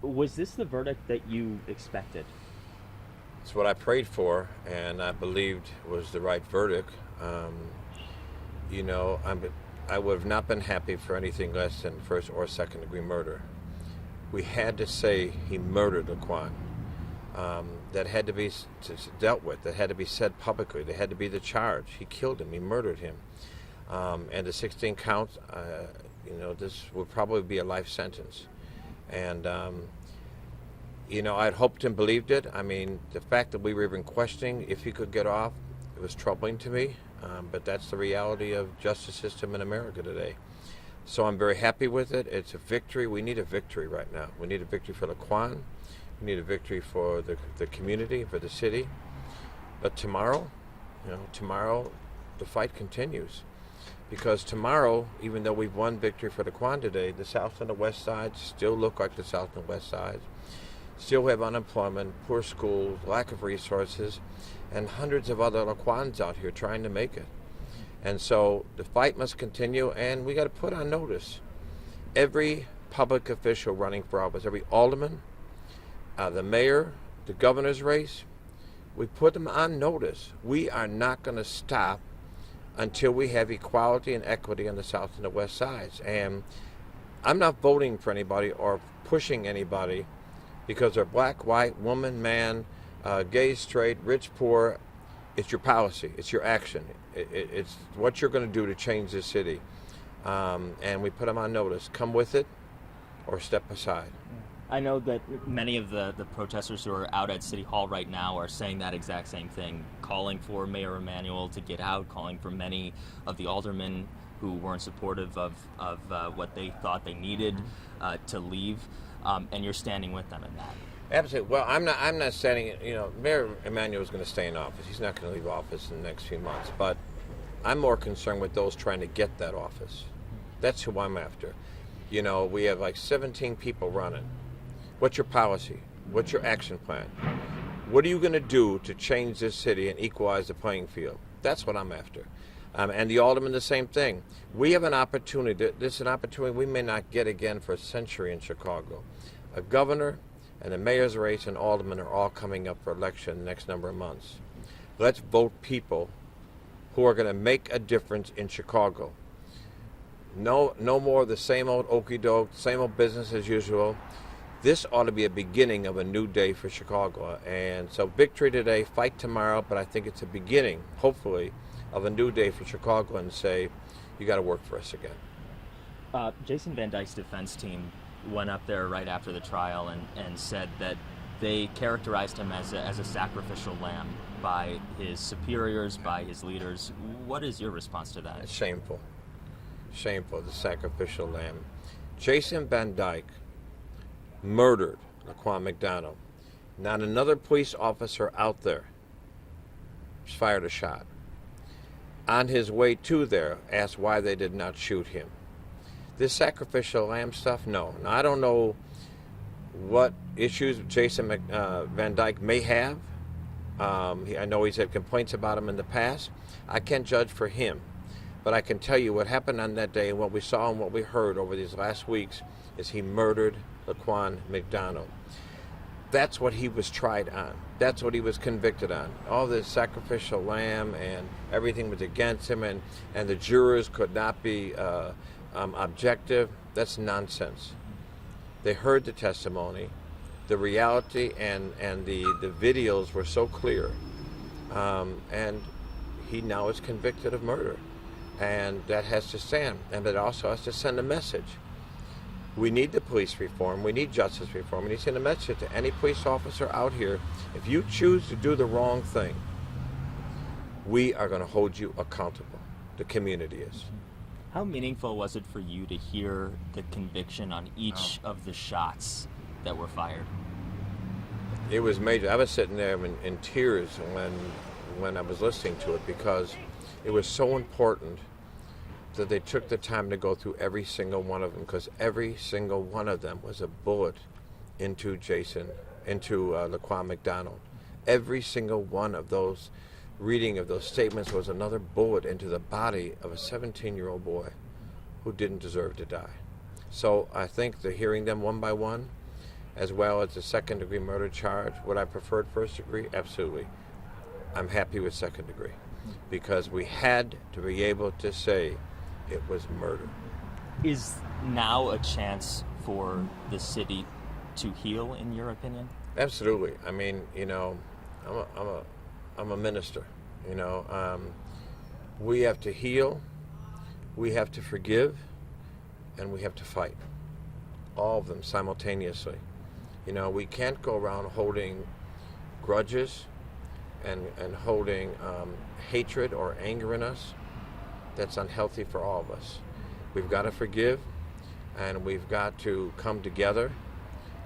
Was this the verdict that you expected? It's what I prayed for, and I believed was the right verdict. You know, I would have not been happy for anything less than first or second degree murder. We had to say he murdered Laquan. That had to be dealt with. That had to be said publicly. That had to be the charge. He killed him. He murdered him. And the 16 counts, you know, this would probably be a life sentence. And, you know, I'd hoped and believed it. I mean, the fact that we were even questioning if he could get off, it was troubling to me. But that's the reality of justice system in America today. So I'm very happy with it. It's a victory. We need a victory right now. We need a victory for Laquan. We need a victory for the community, for the city. But tomorrow, you know, tomorrow the fight continues. Because tomorrow, even though we've won victory for Laquan today, the South and the West Side still look like the South and West Sides. Still have unemployment, poor schools, lack of resources, and hundreds of other Laquans out here trying to make it. And so the fight must continue, and we got to put on notice every public official running for office, every alderman, the mayor, the governor's race, we put them on notice. We are not going to stop until we have equality and equity on the South and the West Sides. And I'm not voting for anybody or pushing anybody because they're black, white, woman, man, gay, straight, rich, poor. It's your policy. It's your action. It's what you're going to do to change this city. And we put them on notice. Come with it or step aside. I know that many of the protesters who are out at City Hall right now are saying that exact same thing, calling for Mayor Emanuel to get out, calling for many of the aldermen who weren't supportive of what they thought they needed to leave, and you're standing with them in that. Absolutely. Well, I'm not standing. You know, Mayor Emanuel is going to stay in office. He's not going to leave office in the next few months. But I'm more concerned with those trying to get that office. That's who I'm after. You know, we have like 17 people running. What's your policy? What's your action plan? What are you going to do to change this city and equalize the playing field? That's what I'm after. And the aldermen, the same thing. We have an opportunity. This is an opportunity we may not get again for a century in Chicago. A governor and the mayor's race and aldermen are all coming up for election in the next number of months. Let's vote people who are going to make a difference in Chicago. No more of the same old okey-doke, same old business as usual. This ought to be a beginning of a new day for Chicago. And so victory today, fight tomorrow, but I think it's a beginning, hopefully, of a new day for Chicago and say, you got to work for us again. Jason Van Dyke's defense team went up there right after the trial and said that they characterized him as a sacrificial lamb by his superiors, by his leaders. What is your response to that? It's shameful. Shameful, the sacrificial lamb. Jason Van Dyke murdered Laquan McDonald. Not another police officer out there fired a shot. On his way to there, asked why they did not shoot him. This sacrificial lamb stuff, no. Now, I don't know what issues Jason Van Dyke may have. I know he's had complaints about him in the past. I can't judge for him. But I can tell you what happened on that day and what we saw and what we heard over these last weeks is he murdered Laquan McDonald. That's what he was tried on. That's what he was convicted on. All this sacrificial lamb and everything was against him and the jurors could not be objective. That's nonsense. They heard the testimony. The reality and the videos were so clear. And he now is convicted of murder. And that has to stand. And it also has to send a message. We need the police reform. We need justice reform. We need to send a message to any police officer out here. If you choose to do the wrong thing, we are going to hold you accountable. The community is. How meaningful was it for you to hear the conviction on each of the shots that were fired? It was major. I was sitting there in tears when I was listening to it because it was so important that they took the time to go through every single one of them because every single one of them was a bullet into Laquan McDonald. Every single one of those reading of those statements was another bullet into the body of a 17-year-old boy who didn't deserve to die. So I think that hearing them one by one as well as the second-degree murder charge. Would I prefer first degree? Absolutely. I'm happy with second degree because we had to be able to say it was murder. Is now a chance for the city to heal, in your opinion? Absolutely. I mean, you know, I'm a minister. You know, we have to heal, we have to forgive, and we have to fight. All of them simultaneously. You know, we can't go around holding grudges and holding hatred or anger in us. That's unhealthy for all of us. We've got to forgive, and we've got to come together,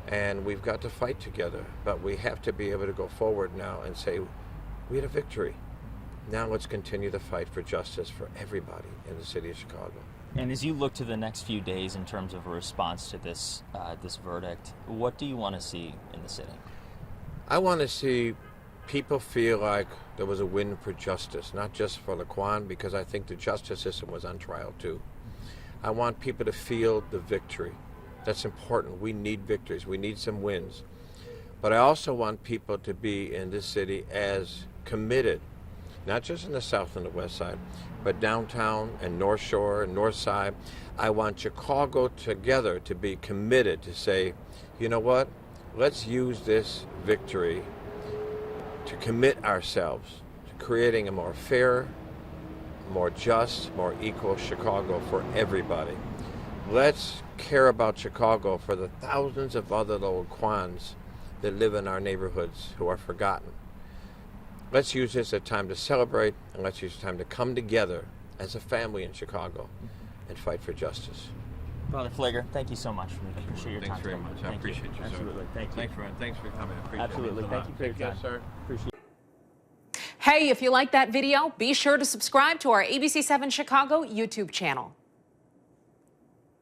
and we've got to fight together. But we have to be able to go forward now and say, we had a victory. Now let's continue the fight for justice for everybody in the city of Chicago. And as you look to the next few days in terms of a response to this verdict, what do you want to see in the city? I want to see people feel like there was a win for justice, not just for Laquan, because I think the justice system was on trial too. I want people to feel the victory. That's important. We need victories. We need some wins. But I also want people to be in this city as committed, not just in the South and the West Side, but downtown and North Shore and North Side. I want Chicago together to be committed to say, you know what, let's use this victory to commit ourselves to creating a more fair, more just, more equal Chicago for everybody. Let's care about Chicago for the thousands of other little Kwans that live in our neighborhoods who are forgotten. Let's use this as a time to celebrate, and let's use a time to come together as a family in Chicago and fight for justice. Father Pfleger, thank you so much. I appreciate your time. Thanks very much. I appreciate you, sir. Absolutely. Thank you. Thanks for coming. I appreciate Absolutely. it. Thank you for your time. Sir. Appreciate it. Hey, if you like that video, be sure to subscribe to our ABC7 Chicago YouTube channel.